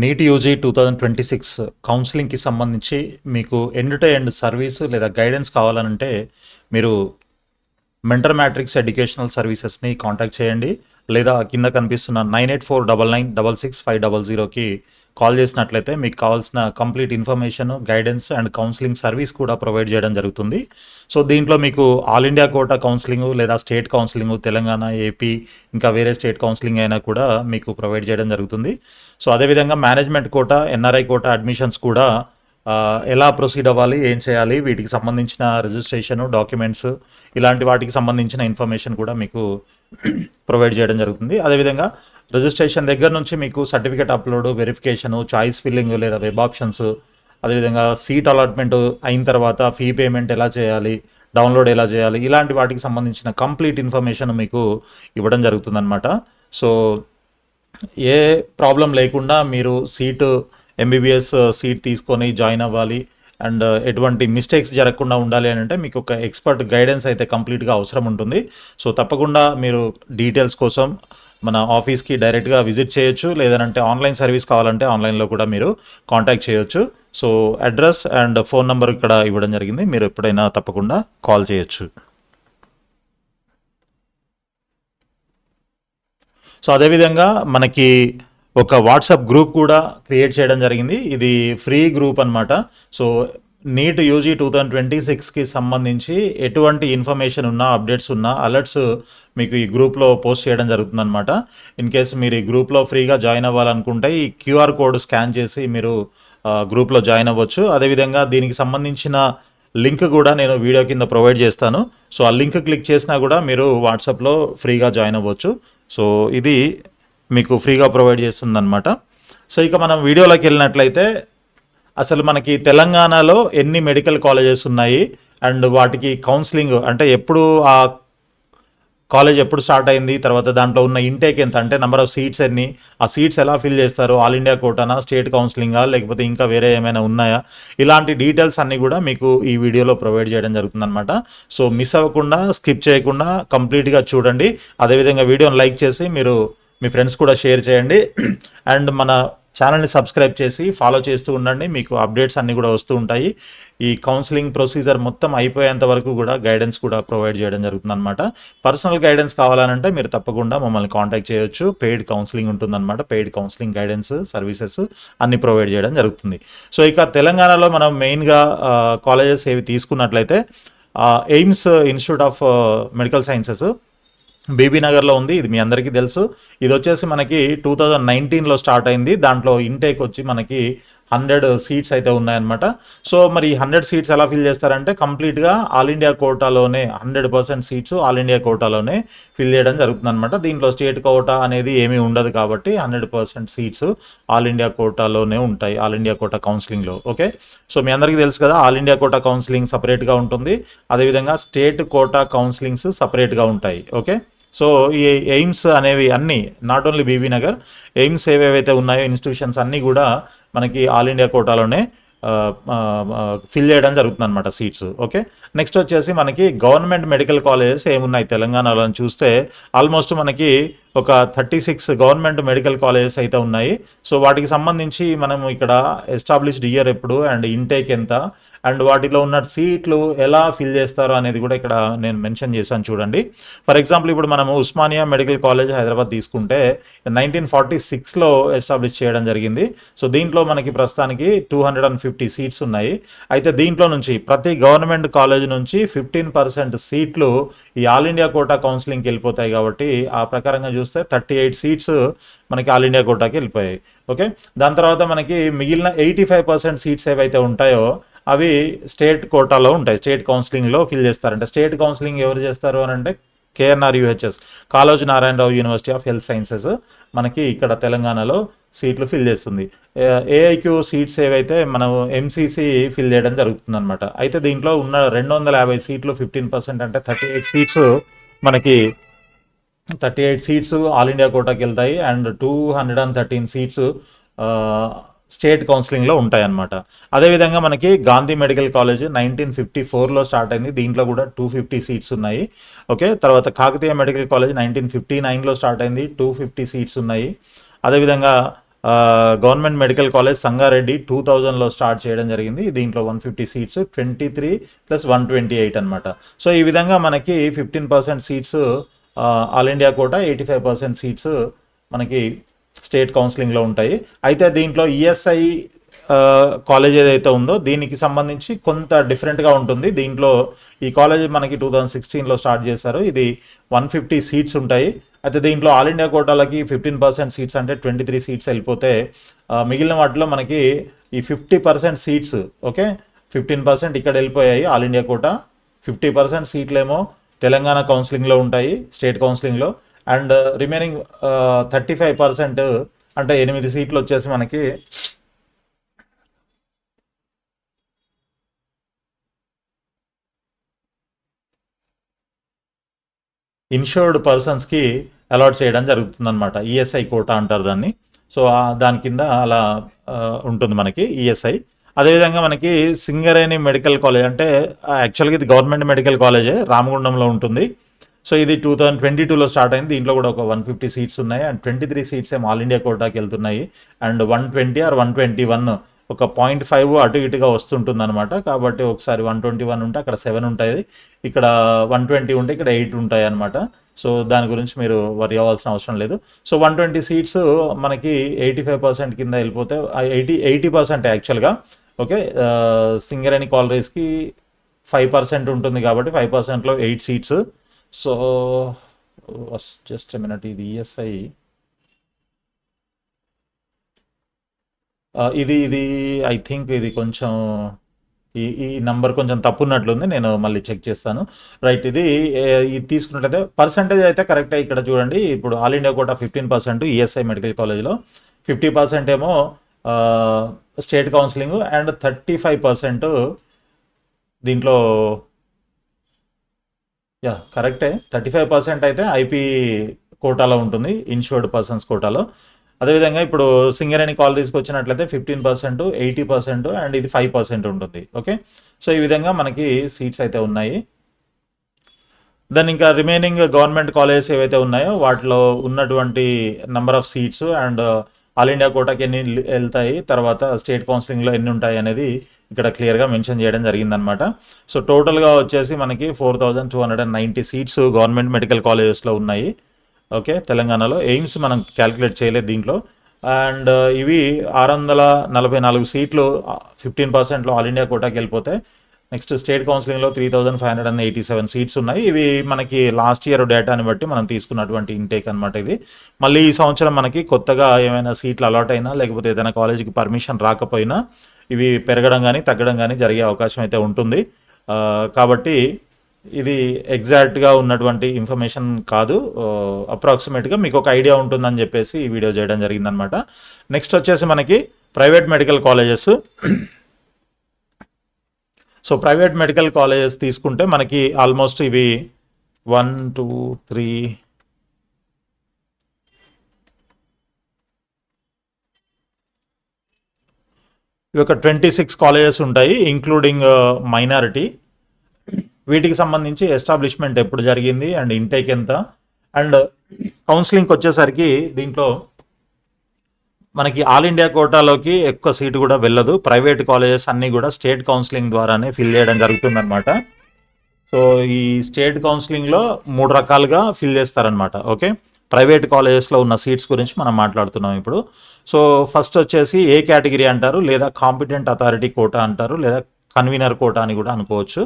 NEET UG 2026 కౌన్సిలింగ్కి సంబంధించి మీకు end to end service లేదా గైడెన్స్ కావాలనంటే మీరు మెంటర్ మ్యాట్రిక్స్ ఎడ్యుకేషనల్ సర్వీసెస్ని కాంటాక్ట్ చేయండి, లేదా కింద కనిపిస్తున్న 9849966500కి కాల్ చేసినట్లయితే మీకు కావాల్సిన complete information, guidance and counselling service కూడా ప్రొవైడ్ చేయడం జరుగుతుంది. సో దీంట్లో మీకు ఆల్ ఇండియా కోటా కౌన్సిలింగ్ లేదా స్టేట్ కౌన్సిలింగ్, తెలంగాణ, ఏపీ ఇంకా వేరే స్టేట్ కౌన్సిలింగ్ అయినా కూడా మీకు ప్రొవైడ్ చేయడం జరుగుతుంది. సో అదేవిధంగా management quota, NRI quota admissions కూడా ఎలా ప్రొసీడ్ అవ్వాలి, ఏం చేయాలి, వీటికి సంబంధించిన రిజిస్ట్రేషన్, డాక్యుమెంట్స్ ఇలాంటి వాటికి సంబంధించిన ఇన్ఫర్మేషన్ కూడా మీకు ప్రొవైడ్ చేయడం జరుగుతుంది. అదేవిధంగా రిజిస్ట్రేషన్ దగ్గర నుంచి మీకు certificate upload, verification, choice filling లేదా వెబ్ ఆప్షన్స్, అదేవిధంగా సీట్ అలాట్మెంట్ అయిన తర్వాత ఫీ పేమెంట్ ఎలా చేయాలి, డౌన్లోడ్ ఎలా చేయాలి, ఇలాంటి వాటికి సంబంధించిన కంప్లీట్ ఇన్ఫర్మేషన్ మీకు ఇవ్వడం జరుగుతుందన్నమాట. సో ఏ ప్రాబ్లం లేకుండా మీరు ఎంబీబీఎస్ సీట్ తీసుకొని జాయిన్ అవ్వాలి అండ్ ఎటువంటి మిస్టేక్స్ జరగకుండా ఉండాలి అని అంటే మీకు ఒక ఎక్స్పర్ట్ గైడెన్స్ అయితే కంప్లీట్గా అవసరం ఉంటుంది. సో తప్పకుండా మీరు డీటెయిల్స్ కోసం మన ఆఫీస్కి డైరెక్ట్గా విజిట్ చేయొచ్చు, లేదంటే ఆన్లైన్ సర్వీస్ కావాలంటే ఆన్లైన్లో కూడా మీరు కాంటాక్ట్ చేయొచ్చు. So address and phone number ఇక్కడ ఇవ్వడం జరిగింది, మీరు ఎప్పుడైనా తప్పకుండా కాల్ చేయొచ్చు. సో అదేవిధంగా మనకి ఒక వాట్సాప్ గ్రూప్ కూడా క్రియేట్ చేయడం జరిగింది. ఇది ఫ్రీ గ్రూప్ అనమాట. సో నీట్ యూజీ 2026కి సంబంధించి ఎటువంటి ఇన్ఫర్మేషన్ ఉన్నా, అప్డేట్స్ ఉన్నా, అలర్ట్స్ మీకు ఈ గ్రూప్లో పోస్ట్ చేయడం జరుగుతుందన్నమాట. ఇన్ కేస్ మీరు ఈ గ్రూప్లో ఫ్రీగా జాయిన్ అవ్వాలనుకుంటే ఈ క్యూఆర్ కోడ్ స్కాన్ చేసి మీరు గ్రూప్లో జాయిన్ అవ్వచ్చు. అదేవిధంగా దీనికి సంబంధించిన లింక్ కూడా నేను వీడియో కింద ప్రొవైడ్ చేస్తాను. సో ఆ లింక్ క్లిక్ చేసినా కూడా మీరు వాట్సాప్లో ఫ్రీగా జాయిన్ అవ్వచ్చు. సో ఇది మీకు ఫ్రీగా ప్రొవైడ్ చేస్తుందన్నమాట. సో ఇక మనం వీడియోలోకి వెళ్ళినట్లయితే అసలు మనకి తెలంగాణలో ఎన్ని మెడికల్ కాలేజెస్ ఉన్నాయి అండ్ వాటికి కౌన్సిలింగ్ అంటే ఎప్పుడు ఆ కాలేజ్ ఎప్పుడు స్టార్ట్ అయింది, తర్వాత దాంట్లో ఉన్న ఇంటేక్ ఎంత, అంటే నెంబర్ ఆఫ్ సీట్స్ ఎన్ని, ఆ సీట్స్ ఎలా ఫిల్ చేస్తారు, ఆల్ ఇండియా కోటానా, స్టేట్ కౌన్సిలింగా, లేకపోతే ఇంకా వేరే ఏమైనా ఉన్నాయా, ఇలాంటి డీటెయిల్స్ అన్నీ కూడా మీకు ఈ వీడియోలో ప్రొవైడ్ చేయడం జరుగుతుందన్నమాట. సో మిస్ అవ్వకుండా, స్కిప్ చేయకుండా కంప్లీట్గా చూడండి. అదేవిధంగా వీడియోని లైక్ చేసి మీరు మీ ఫ్రెండ్స్ కూడా షేర్ చేయండి అండ్ మన ఛానల్ని సబ్స్క్రైబ్ చేసి ఫాలో చేస్తూ ఉండండి. మీకు అప్డేట్స్ అన్నీ కూడా వస్తూ ఉంటాయి. ఈ కౌన్సిలింగ్ ప్రొసీజర్ మొత్తం అయిపోయేంత వరకు కూడా గైడెన్స్ కూడా ప్రొవైడ్ చేయడం జరుగుతుందన్నమాట. పర్సనల్ గైడెన్స్ కావాలనంటే మీరు తప్పకుండా మమ్మల్ని కాంటాక్ట్ చేయొచ్చు. పెయిడ్ కౌన్సిలింగ్ ఉంటుందన్నమాట. పెయిడ్ కౌన్సిలింగ్ గైడెన్స్ సర్వీసెస్ అన్ని ప్రొవైడ్ చేయడం జరుగుతుంది. సో ఇక తెలంగాణలో మనం మెయిన్గా కాలేజెస్ ఏవి తీసుకున్నట్లయితే AIIMS institute of medical sciences బీబీ నగర్లో ఉంది. ఇది మీ అందరికీ తెలుసు. ఇది వచ్చేసి మనకి 2019లో స్టార్ట్ అయింది. దాంట్లో ఇంటేక్ వచ్చి మనకి 100 సీట్స్ అయితే ఉన్నాయన్నమాట. సో మరి 100 సీట్స్ ఎలా ఫిల్ చేస్తారంటే కంప్లీట్గా ఆల్ ఇండియా కోటాలోనే 100% సీట్స్ ఆల్ ఇండియా కోటాలోనే ఫిల్ చేయడం జరుగుతుందన్నమాట. దీంట్లో స్టేట్ కోటా అనేది ఏమీ ఉండదు కాబట్టి 100% సీట్స్ ఆల్ ఇండియా కోటాలోనే ఉంటాయి, ఆల్ ఇండియా కోటా కౌన్సిలింగ్లో. ఓకే, సో మీ అందరికీ తెలుసు కదా, ఆల్ ఇండియా కోటా కౌన్సిలింగ్ సపరేట్గా ఉంటుంది, అదేవిధంగా స్టేట్ కోటా కౌన్సిలింగ్స్ సపరేట్గా ఉంటాయి. ఓకే, సో ఈ ఎయిమ్స్ అనేవి అన్నీ not only Bibinagar, AIIMS ఏవేవైతే ఉన్నాయో ఇన్స్టిట్యూషన్స్ అన్నీ కూడా మనకి ఆల్ ఇండియా కోటాలోనే ఫిల్ చేయడం జరుగుతుంది అనమాట సీట్స్. ఓకే, నెక్స్ట్ వచ్చేసి మనకి గవర్నమెంట్ మెడికల్ కాలేజెస్ ఏమున్నాయి తెలంగాణలో అని చూస్తే ఆల్మోస్ట్ మనకి ఒక 36 గవర్నమెంట్ మెడికల్ కాలేజెస్ అయితే ఉన్నాయి. సో వాటికి సంబంధించి మనం ఇక్కడ ఎస్టాబ్లిష్డ్ ఇయర్ ఎప్పుడు అండ్ ఇంటేక్ ఎంత అండ్ వాటిలో ఉన్న సీట్లు ఎలా ఫిల్ చేస్తారో అనేది కూడా ఇక్కడ నేను మెన్షన్ చేశాను చూడండి. ఫర్ ఎగ్జాంపుల్ ఇప్పుడు మనము ఉస్మానియా మెడికల్ కాలేజ్ హైదరాబాద్ తీసుకుంటే 1946లో ఎస్టాబ్లిష్ చేయడం జరిగింది. సో దీంట్లో మనకి ప్రస్తుతానికి 250 సీట్స్ ఉన్నాయి. అయితే దీంట్లో నుంచి ప్రతి గవర్నమెంట్ కాలేజ్ నుంచి 15% సీట్లు ఈ ఆల్ ఇండియా కోటా కౌన్సిలింగ్కి వెళ్ళిపోతాయి కాబట్టి ఆ ప్రకారంగా చూస్తే 38 సీట్స్ మనకి ఆల్ ఇండియా కోటాకి వెళ్ళిపోయాయి. ఓకే, దాని తర్వాత మనకి మిగిలిన 85% సీట్స్ ఏవైతే ఉంటాయో అవి స్టేట్ కోటాలో ఉంటాయి, స్టేట్ కౌన్సిలింగ్లో ఫిల్ చేస్తారంటే స్టేట్ కౌన్సిలింగ్ ఎవరు చేస్తారు అని అంటే KNR UHS, Kaloji Narayana Rao university of health sciences మనకి ఇక్కడ తెలంగాణలో సీట్లు ఫిల్ చేస్తుంది. ఏఐక్యూ సీట్స్ ఏవైతే మనం ఎంసీసీ ఫిల్ చేయడం జరుగుతుంది అనమాట. అయితే దీంట్లో ఉన్న 250 సీట్లు 15% అంటే 38 సీట్స్ మనకి 38 సీట్స్ ఆల్ ఇండియా కోటాకి వెళ్తాయి అండ్ 213 సీట్స్ స్టేట్ కౌన్సిలింగ్లో ఉంటాయన్నమాట. అదేవిధంగా మనకి గాంధీ మెడికల్ కాలేజ్ 1954లో స్టార్ట్ అయింది, దీంట్లో కూడా 250 సీట్స్ ఉన్నాయి. ఓకే, తర్వాత కాకతీయ మెడికల్ కాలేజ్ 1959లో స్టార్ట్ అయింది, 250 సీట్స్ ఉన్నాయి. అదేవిధంగా గవర్నమెంట్ మెడికల్ కాలేజ్ సంగారెడ్డి 2000లో స్టార్ట్ చేయడం జరిగింది. దీంట్లో 150 సీట్స్, 23 + 128 అనమాట. సో ఈ విధంగా మనకి 15% seats all India quota, 85% seats మనకి స్టేట్ కౌన్సిలింగ్లో ఉంటాయి. అయితే దీంట్లో ఈఎస్ఐ కాలేజ్ ఏదైతే ఉందో దీనికి సంబంధించి కొంత డిఫరెంట్గా ఉంటుంది. దీంట్లో ఈ కాలేజ్ మనకి 2016లో స్టార్ట్ చేశారు. ఇది 150 సీట్స్ ఉంటాయి. అయితే దీంట్లో ఆల్ ఇండియా కోటాలకి 15% సీట్స్ అంటే 23 సీట్స్ వెళ్ళిపోతే మిగిలిన వాటిలో మనకి ఈ 50% సీట్స్, ఓకే, 15% ఇక్కడ వెళ్ళిపోయాయి ఆల్ ఇండియా కోటా, 50% సీట్లేమో తెలంగాణ కౌన్సిలింగ్లో ఉంటాయి, స్టేట్ కౌన్సిలింగ్లో. అండ్ రిమైనింగ్ 35% అంటే 8 సీట్లు వచ్చేసి మనకి ఇన్షూర్డ్ పర్సన్స్కి అలాట్ చేయడం జరుగుతుందన్నమాట. ఈఎస్ఐ కోటా అంటారు దాన్ని. సో దాని కింద అలా ఉంటుంది మనకి ఈఎస్ఐ. అదేవిధంగా మనకి సింగరేణి మెడికల్ కాలేజ్ అంటే యాక్చువల్గా ఇది గవర్నమెంట్ మెడికల్ కాలేజే, రామగుండంలో ఉంటుంది. సో ఇది 2022లో స్టార్ట్ అయింది. దీంట్లో కూడా ఒక 150 సీట్స్ ఉన్నాయి అండ్ 23 సీట్స్ ఏమో ఆల్ ఇండియా కోటాకి వెళ్తున్నాయి. అండ్ 120 ఆర్ 121 ఒక 0.5 అటు ఇటుగా వస్తుంటుంది అనమాట. కాబట్టి ఒకసారి 121 ఉంటే అక్కడ 7 ఉంటాయి, ఇక్కడ 120 ఉంటే ఇక్కడ 8 ఉంటాయి అనమాట. సో దాని గురించి మీరు వరి అవ్వాల్సిన అవసరం లేదు. సో 120 సీట్స్ మనకి 85% కింద వెళ్ళిపోతే 80% యాక్చువల్గా, ఓకే. సింగరేణి కాలరీస్కి 5% ఉంటుంది కాబట్టి 5%లో 8 seats. So just a minute, ఇది ఈఎస్ఐ ఇది ఐ థింక్ ఇది కొంచెం ఈ నంబర్ కొంచెం తప్పున్నట్లుంది, నేను మళ్ళీ చెక్ చేస్తాను. రైట్, ఇది తీసుకున్నట్లయితే పర్సంటేజ్ అయితే కరెక్టే. ఇక్కడ చూడండి, ఇప్పుడు all India quota 15% ESI medical కాలేజ్లో, 50% ఏమో స్టేట్ కౌన్సిలింగ్ అండ్ 35% దీంట్లో కరెక్టే, 35% అయితే ఐపీ కోటాలో ఉంటుంది, ఇన్షూర్డ్ పర్సన్స్ కోటాలో. అదేవిధంగా ఇప్పుడు సింగరేణి కాలరీస్కి వచ్చినట్లయితే 15%, 80% అండ్ ఇది 5% ఉంటుంది, ఓకే. సో ఈ విధంగా మనకి సీట్స్ అయితే ఉన్నాయి. దాని ఇంకా రిమైనింగ్ గవర్నమెంట్ కాలేజెస్ ఏవైతే ఉన్నాయో వాటిలో ఉన్నటువంటి number of seats and all India కోటాకి ఎన్ని వెళ్తాయి, తర్వాత స్టేట్ కౌన్సిలింగ్లో ఎన్ని ఉంటాయి అనేది ఇక్కడ క్లియర్గా మెన్షన్ చేయడం జరిగిందనమాట. సో టోటల్గా వచ్చేసి మనకి 4290 సీట్స్ గవర్నమెంట్ మెడికల్ కాలేజెస్లో ఉన్నాయి, ఓకే, తెలంగాణలో. ఎయిమ్స్ మనం క్యాలిక్యులేట్ చేయలేదు దీంట్లో. అండ్ ఇవి 644 సీట్లు 15%లో ఆల్ ఇండియా కోటాకి వెళ్ళిపోతే, నెక్స్ట్ స్టేట్ కౌన్సిలింగ్లో 3587 సీట్స్ ఉన్నాయి. ఇవి మనకి లాస్ట్ ఇయర్ డేటాని బట్టి మనం తీసుకున్నటువంటి ఇంటేక్ అనమాట ఇది. మళ్ళీ ఈ సంవత్సరం మనకి కొత్తగా ఏమైనా సీట్లు అలాట్ అయినా లేకపోతే ఏదైనా కాలేజీకి పర్మిషన్ రాకపోయినా ఇవి పెరగడం కానీ తగ్గడం కానీ జరిగే అవకాశం అయితే ఉంటుంది. కాబట్టి ఇది ఎగ్జాక్ట్గా ఉన్నటువంటి ఇన్ఫర్మేషన్ కాదు, అప్రాక్సిమేట్గా మీకు ఒక ఐడియా ఉంటుందని చెప్పేసి ఈ వీడియో చేయడం జరిగిందనమాట. నెక్స్ట్ వచ్చేసి మనకి private medical colleges. So private medical colleges తీసుకుంటే మనకి ఆల్మోస్ట్ ఇవి 1 2 3 ఇవి ఒక 26 కాలేజెస్ ఉంటాయి, ఇంక్లూడింగ్ మైనారిటీ. వీటికి సంబంధించి ఎస్టాబ్లిష్మెంట్ ఎప్పుడు జరిగింది అండ్ ఇంటేక్ ఎంత, అండ్ కౌన్సిలింగ్కి వచ్చేసరికి దీంట్లో మనకి ఆల్ ఇండియా కోటాలోకి ఎక్కువ సీటు కూడా వెళ్ళదు. ప్రైవేట్ కాలేజెస్ అన్నీ కూడా స్టేట్ కౌన్సిలింగ్ ద్వారానే ఫిల్ చేయడం జరుగుతుందన్నమాట. సో ఈ స్టేట్ కౌన్సిలింగ్లో 3 రకాలుగా ఫిల్ చేస్తారనమాట, ఓకే. ప్రైవేట్ కాలేజెస్లో ఉన్న సీట్స్ గురించి మనం మాట్లాడుతున్నాం ఇప్పుడు. సో ఫస్ట్ వచ్చేసి ఏ కేటగిరీ అంటారు, లేదా కాంపిటెంట్ అథారిటీ కోటా అంటారు, లేదా కన్వీనర్ కోటా అని కూడా అనుకోవచ్చు.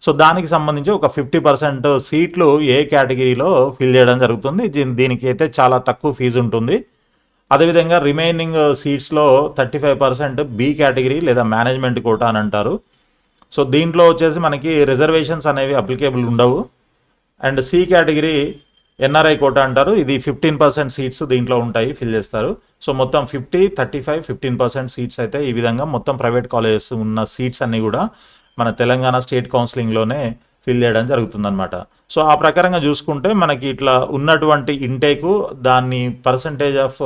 సో దానికి సంబంధించి ఒక 50% సీట్లు ఏ కేటగిరీలో ఫిల్ చేయడం జరుగుతుంది. దీనికి అయితే చాలా తక్కువ ఫీజు ఉంటుంది. అదేవిధంగా రిమైనింగ్ సీట్స్లో 35% బి కేటగిరీ లేదా మేనేజ్మెంట్ కోటా అని అంటారు. సో దీంట్లో వచ్చేసి మనకి రిజర్వేషన్స్ అనేవి అప్లికేబుల్ ఉండవు. And C category NRI quota అంటారు, ఇది 15% సీట్స్ దీంట్లో ఉంటాయి, ఫిల్ చేస్తారు. సో మొత్తం 50, 35, 15% సీట్స్ అయితే ఈ విధంగా మొత్తం ప్రైవేట్ కాలేజెస్ ఉన్న సీట్స్ అన్నీ కూడా మన తెలంగాణ స్టేట్ కౌన్సిలింగ్లోనే ఫిల్ చేయడం జరుగుతుందన్నమాట. సో ఆ ప్రకారంగా చూసుకుంటే మనకి ఇట్లా ఉన్నటువంటి ఇంటేకు దాన్ని పర్సంటేజ్ ఆఫ్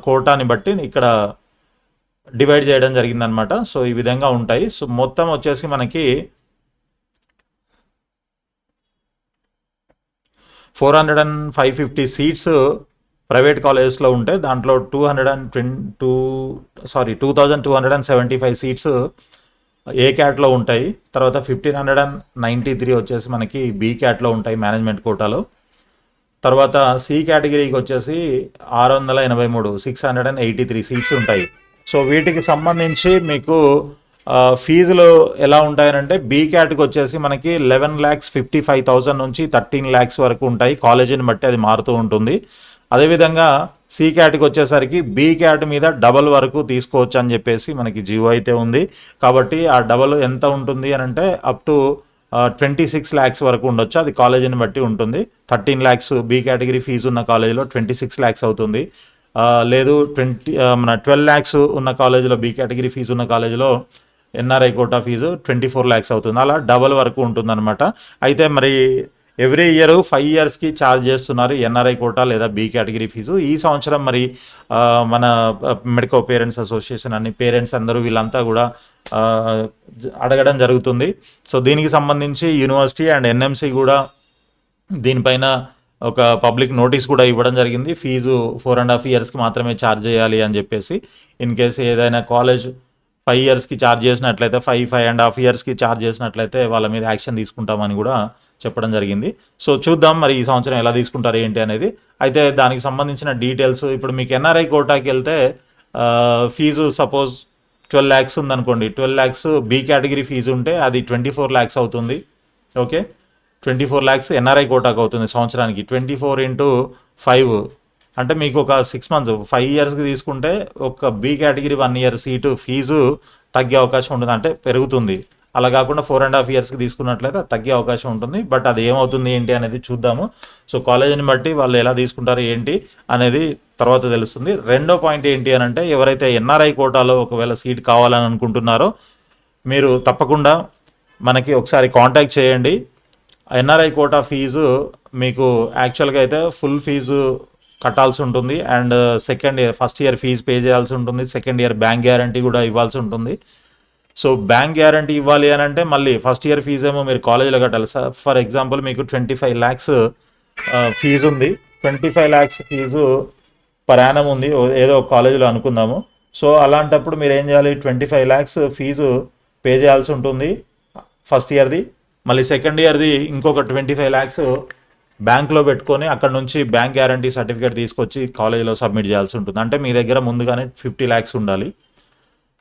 కోటాని బట్టి ఇక్కడ డివైడ్ చేయడం జరిగిందనమాట. సో ఈ విధంగా ఉంటాయి. సో మొత్తం వచ్చేసి మనకి 400 and 550 సీట్స్ ప్రైవేట్ కాలేజెస్లో ఉంటే దాంట్లో 2275 సీట్స్ ఏ క్యాట్లో ఉంటాయి. తర్వాత 1593 వచ్చేసి మనకి బి క్యాట్లో ఉంటాయి మేనేజ్మెంట్ కోటాలో. తర్వాత సి కేటగిరీకి వచ్చేసి 683 683 సీట్స్ ఉంటాయి. సో వీటికి సంబంధించి మీకు ఫీజులు ఎలా ఉంటాయనంటే బి క్యాట్కి వచ్చేసి మనకి 11,55,000 నుంచి 13 lakhs వరకు ఉంటాయి. కాలేజీని బట్టి అది మారుతూ ఉంటుంది. అదేవిధంగా సి క్యాట్కి వచ్చేసరికి బి క్యాట్ మీద డబల్ వరకు తీసుకోవచ్చు అని చెప్పేసి మనకి జియో అయితే ఉంది. కాబట్టి ఆ డబల్ ఎంత ఉంటుంది అని అంటే అప్ టు 26 lakhs వరకు ఉండొచ్చు. అది కాలేజీని బట్టి ఉంటుంది. 13 lakhs బి కేటగిరీ ఫీజు ఉన్న కాలేజీలో 26 lakhs అవుతుంది. లేదు 12 lakhs ఉన్న కాలేజీలో బి కేటగిరీ ఫీజు ఉన్న కాలేజీలో ఎన్ఆర్ఐ కోటా ఫీజు 24 lakhs అవుతుంది. అలా డబల్ వరకు ఉంటుందన్నమాట. అయితే మరి ఎవ్రీ ఇయర్ 5 yearsకి ఛార్జ్ చేస్తున్నారు ఎన్ఆర్ఐ కోటా లేదా బి కేటగిరీ ఫీజు. ఈ సంవత్సరం మరి మన మెడికో పేరెంట్స్ అసోసియేషన్ అని పేరెంట్స్ అందరూ వీళ్ళంతా కూడా అడగడం జరుగుతుంది. సో దీనికి సంబంధించి యూనివర్సిటీ అండ్ ఎన్ఎంసి కూడా దీనిపైన ఒక పబ్లిక్ నోటీస్ కూడా ఇవ్వడం జరిగింది. ఫీజు 4.5 yearsకి మాత్రమే ఛార్జ్ చేయాలి అని చెప్పేసి. ఇన్ కేసు ఏదైనా కాలేజ్ 5 yearsకి ఛార్జ్ చేసినట్లయితే 5.5 yearsకి ఛార్జ్ చేసినట్లయితే వాళ్ళ మీద యాక్షన్ తీసుకుంటామని కూడా చెప్పడం జరిగింది. సో చూద్దాం మరి ఈ సంవత్సరం ఎలా తీసుకుంటారు ఏంటి అనేది. అయితే దానికి సంబంధించిన డీటెయిల్స్ ఇప్పుడు మీకు ఎన్ఆర్ఐ కోటాకి వెళ్తే ఫీజు సపోజ్ 12 lakhs ఉందనుకోండి. 12 lakhs బి కేటగిరీ ఫీజు ఉంటే అది 24 lakhs అవుతుంది. ఓకే, 24 lakhs ఎన్ఆర్ఐ కోటాకు అవుతుంది సంవత్సరానికి. 24 into 5 అంటే మీకు ఒక 6 months 5 yearsకి తీసుకుంటే ఒక B category 1 year seat fee తగ్గే అవకాశం ఉంటుంది, అంటే పెరుగుతుంది. అలా కాకుండా 4.5 yearsకి తీసుకున్నట్లయితే అది తగ్గే అవకాశం ఉంటుంది. బట్ అది ఏమవుతుంది ఏంటి అనేది చూద్దాము. సో కాలేజీని బట్టి వాళ్ళు ఎలా తీసుకుంటారు ఏంటి అనేది తర్వాత తెలుస్తుంది. రెండో పాయింట్ ఏంటి అని అంటే ఎవరైతే ఎన్ఆర్ఐ కోటాలో ఒకవేళ సీట్ కావాలని అనుకుంటున్నారో మీరు తప్పకుండా మనకి ఒకసారి కాంటాక్ట్ చేయండి. ఎన్ఆర్ఐ కోటా ఫీజు మీకు యాక్చువల్గా అయితే ఫుల్ ఫీజు కట్టాల్సి ఉంటుంది. And first year fee pay చేయాల్సి ఉంటుంది. సెకండ్ ఇయర్ బ్యాంక్ గ్యారంటీ కూడా ఇవ్వాల్సి ఉంటుంది. సో బ్యాంక్ గ్యారంటీ ఇవ్వాలి అని అంటే మళ్ళీ ఫస్ట్ ఇయర్ ఫీజు ఏమో మీరు కాలేజీలో కట్టాలి. ఫర్ ఎగ్జాంపుల్ మీకు 25 lakhs ఫీజు ఉంది. 25 lakhs ఫీజు పర్ యానం ఉంది ఏదో ఒక కాలేజీలో అనుకుందాము. సో అలాంటప్పుడు మీరు ఏం చేయాలి, 25 lakhs ఫీజు పే చేయాల్సి ఉంటుంది ఫస్ట్ ఇయర్ది. మళ్ళీ సెకండ్ ఇయర్ది ఇంకొక 25 lakhs బ్యాంక్లో పెట్టుకొని అక్కడ నుంచి బ్యాంక్ గ్యారంటీ సర్టిఫికేట్ తీసుకొచ్చి కాలేజీలో సబ్మిట్ చేయాల్సి ఉంటుంది. అంటే మీ దగ్గర ముందుగానే 50 lakhs ఉండాలి.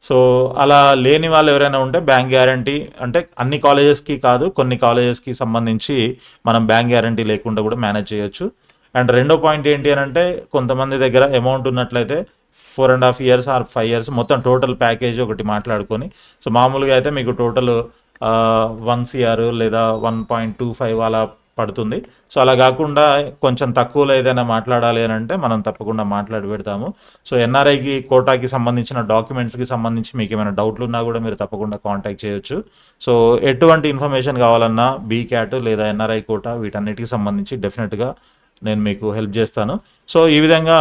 సో అలా లేని వాళ్ళు ఎవరైనా ఉంటే బ్యాంక్ గ్యారంటీ, అంటే అన్ని కాలేజెస్కి కాదు కొన్ని కాలేజెస్కి సంబంధించి మనం బ్యాంక్ గ్యారంటీ లేకుండా కూడా మేనేజ్ చేయొచ్చు. అండ్ రెండో పాయింట్ ఏంటి అని అంటే కొంతమంది దగ్గర అమౌంట్ ఉన్నట్లయితే 4.5 years ఆర్ 5 years మొత్తం టోటల్ ప్యాకేజ్ ఒకటి మాట్లాడుకొని, సో మామూలుగా అయితే మీకు టోటల్ 1 crore లేదా 1.25 అలా పడుతుంది. సో అలా కాకుండా కొంచెం తక్కువలో ఏదైనా మాట్లాడాలి అని అంటే మనం తప్పకుండా మాట్లాడి పెడతాము. సో ఎన్ఆర్ఐకి కోటాకి సంబంధించిన డాక్యుమెంట్స్కి సంబంధించి మీకు ఏమైనా డౌట్లు ఉన్నా కూడా మీరు తప్పకుండా కాంటాక్ట్ చేయొచ్చు. సో ఎటువంటి ఇన్ఫర్మేషన్ కావాలన్నా బీ క్యాట్ లేదా ఎన్ఆర్ఐ కోటా వీటన్నిటికి సంబంధించి డెఫినెట్గా నేను మీకు హెల్ప్ చేస్తాను. సో ఈ విధంగా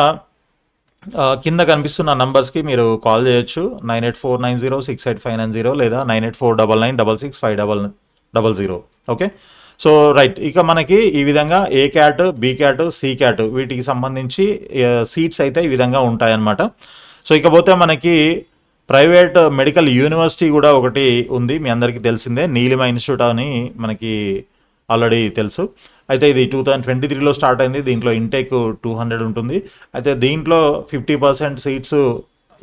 కింద కనిపిస్తున్న నంబర్స్కి మీరు కాల్ చేయొచ్చు. 9849068590 లేదా 9849966500. Okay, so right. ఇక మనకి ఈ విధంగా A cat, B cat, C cat వీటికి సంబంధించి సీట్స్ అయితే ఈ విధంగా ఉంటాయన్నమాట. సో ఇకపోతే మనకి ప్రైవేట్ మెడికల్ యూనివర్సిటీ కూడా ఒకటి ఉంది, మీ అందరికీ తెలిసిందే. నీలిమ ఇన్స్టిట్యూట్ అని మనకి ఆల్రెడీ తెలుసు. అయితే ఇది 2023లో స్టార్ట్ అయింది. దీంట్లో ఇంటేక్ 200 ఉంటుంది. అయితే దీంట్లో 50% సీట్స్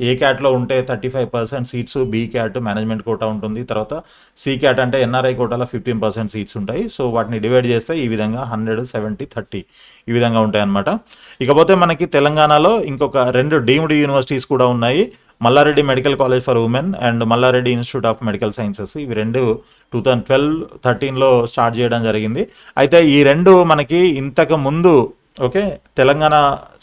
ఏ క్యాట్లో ఉంటే 35% seats B cat management quota ఉంటుంది. తర్వాత సి క్యాట్ అంటే ఎన్ఆర్ఐ కోటాలో 15% సీట్స్ ఉంటాయి. సో వాటిని డివైడ్ చేస్తే ఈ విధంగా 100, 70, 30 ఈ విధంగా ఉంటాయి అన్నమాట. ఇకపోతే మనకి తెలంగాణలో ఇంకొక 2 డీమ్డ్ యూనివర్సిటీస్ కూడా ఉన్నాయి. Mallareddy medical college for women and Mallareddy institute of medical sciences. ఇవి 2 2012-13లో స్టార్ట్ చేయడం జరిగింది. అయితే ఈ 2 మనకి ఇంతకు ముందు ఓకే తెలంగాణ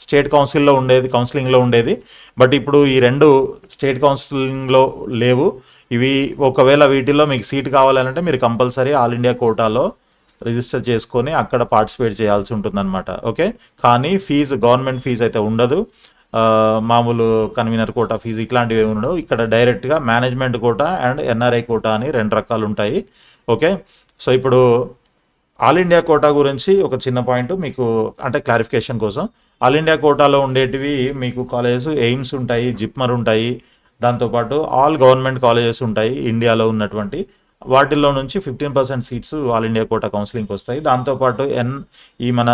స్టేట్ కౌన్సిలింగ్లో ఉండేది. బట్ ఇప్పుడు ఈ 2 స్టేట్ కౌన్సిలింగ్లో లేవు. ఇవి ఒకవేళ వీటిల్లో మీకు సీట్ కావాలంటే మీరు కంపల్సరీ ఆల్ ఇండియా కోటాలో రిజిస్టర్ చేసుకొని అక్కడ పార్టిసిపేట్ చేయాల్సి ఉంటుందన్నమాట. ఓకే, కానీ గవర్నమెంట్ ఫీజు అయితే ఉండదు. మామూలు కన్వీనర్ కోటా ఫీజు ఇట్లాంటివి ఏమి ఉండవు. ఇక్కడ డైరెక్ట్గా management quota and NRI quota అని 2 రకాలు ఉంటాయి. ఓకే, సో ఇప్పుడు ఆల్ ఇండియా కోటా గురించి ఒక చిన్న పాయింట్ మీకు అంటే క్లారిఫికేషన్ కోసం. ఆల్ ఇండియా కోటాలో ఉండేటివి మీకు కాలేజెస్ ఎయిమ్స్ ఉంటాయి, జిప్మర్ ఉంటాయి, దాంతోపాటు ఆల్ గవర్నమెంట్ కాలేజెస్ ఉంటాయి ఇండియాలో ఉన్నటువంటి. వాటిల్లో నుంచి 15% సీట్స్ ఆల్ ఇండియా కోటా కౌన్సిలింగ్కి వస్తాయి. దాంతోపాటు ఈ మన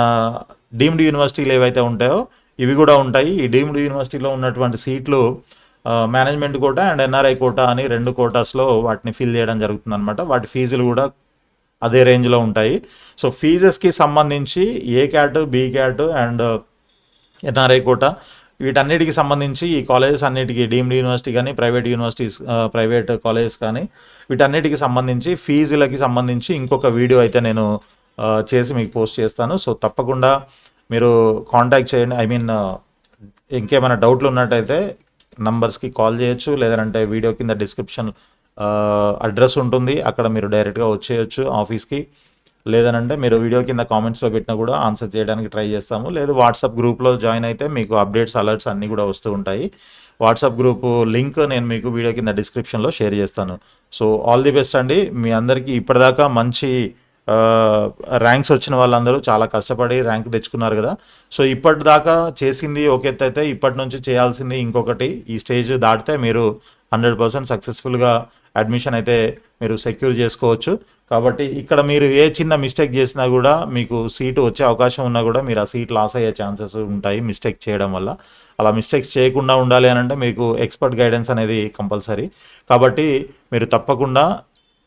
డీమ్డ్ యూనివర్సిటీలు ఏవైతే ఉంటాయో ఇవి కూడా ఉంటాయి. ఈ డీమ్డ్ యూనివర్సిటీలో ఉన్నటువంటి సీట్లు management quota and NRI quota అని 2 కోటాస్లో వాటిని ఫిల్ చేయడం జరుగుతుంది అనమాట. వాటి ఫీజులు కూడా అదే రేంజ్లో ఉంటాయి. సో ఫీజెస్కి సంబంధించి A cat, B cat and NRI quota వీటన్నిటికి సంబంధించి ఈ కాలేజెస్ అన్నిటికీ డీమ్డ్ యూనివర్సిటీ కానీ ప్రైవేట్ యూనివర్సిటీస్, ప్రైవేట్ కాలేజెస్ కానీ వీటన్నిటికి సంబంధించి ఫీజులకి సంబంధించి ఇంకొక వీడియో అయితే నేను చేసి మీకు పోస్ట్ చేస్తాను. సో తప్పకుండా మీరు కాంటాక్ట్ చేయండి. ఐ మీన్ ఇంకేమైనా డౌట్లు ఉన్నట్టయితే నంబర్స్కి కాల్ చేయొచ్చు, లేదంటే వీడియో కింద డిస్క్రిప్షన్ అడ్రస్ ఉంటుంది, అక్కడ మీరు డైరెక్ట్గా వచ్చేయచ్చు ఆఫీస్కి. లేదనంటే మీరు వీడియో కింద కామెంట్స్లో పెట్టినా కూడా ఆన్సర్ చేయడానికి ట్రై చేస్తాము. లేదు వాట్సాప్ గ్రూప్లో జాయిన్ అయితే మీకు అప్డేట్స్, అలర్ట్స్ అన్నీ కూడా వస్తూ ఉంటాయి. వాట్సాప్ గ్రూప్ లింక్ నేను మీకు వీడియో కింద డిస్క్రిప్షన్లో షేర్ చేస్తాను. సో ఆల్ ది బెస్ట్ అండి. మీ అందరికీ ఇప్పటిదాకా మంచి ర్యాంక్స్ వచ్చిన వాళ్ళందరూ చాలా కష్టపడి ర్యాంక్ తెచ్చుకున్నారు కదా. సో ఇప్పటిదాకా చేసింది ఒక ఎత్తు అయితే ఇప్పటి నుంచి చేయాల్సింది ఇంకొకటి. ఈ స్టేజ్ దాటితే మీరు 100% సక్సెస్ఫుల్గా అడ్మిషన్ అయితే మీరు సెక్యూర్ చేసుకోవచ్చు. కాబట్టి ఇక్కడ మీరు ఏ చిన్న మిస్టేక్ చేసినా కూడా మీకు సీటు వచ్చే అవకాశం ఉన్నా కూడా మీరు ఆ సీట్ లాస్ అయ్యే ఛాన్సెస్ ఉంటాయి మిస్టేక్ చేయడం వల్ల. అలా మిస్టేక్స్ చేయకుండా ఉండాలి అని అంటే మీకు ఎక్స్పర్ట్ గైడెన్స్ అనేది కంపల్సరీ. కాబట్టి మీరు తప్పకుండా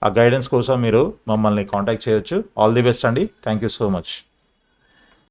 ఆ గైడెన్స్ కోసం మీరు మమ్మల్ని కాంటాక్ట్ చేయొచ్చు. ఆల్ ది బెస్ట్ అండి. Thank you so much.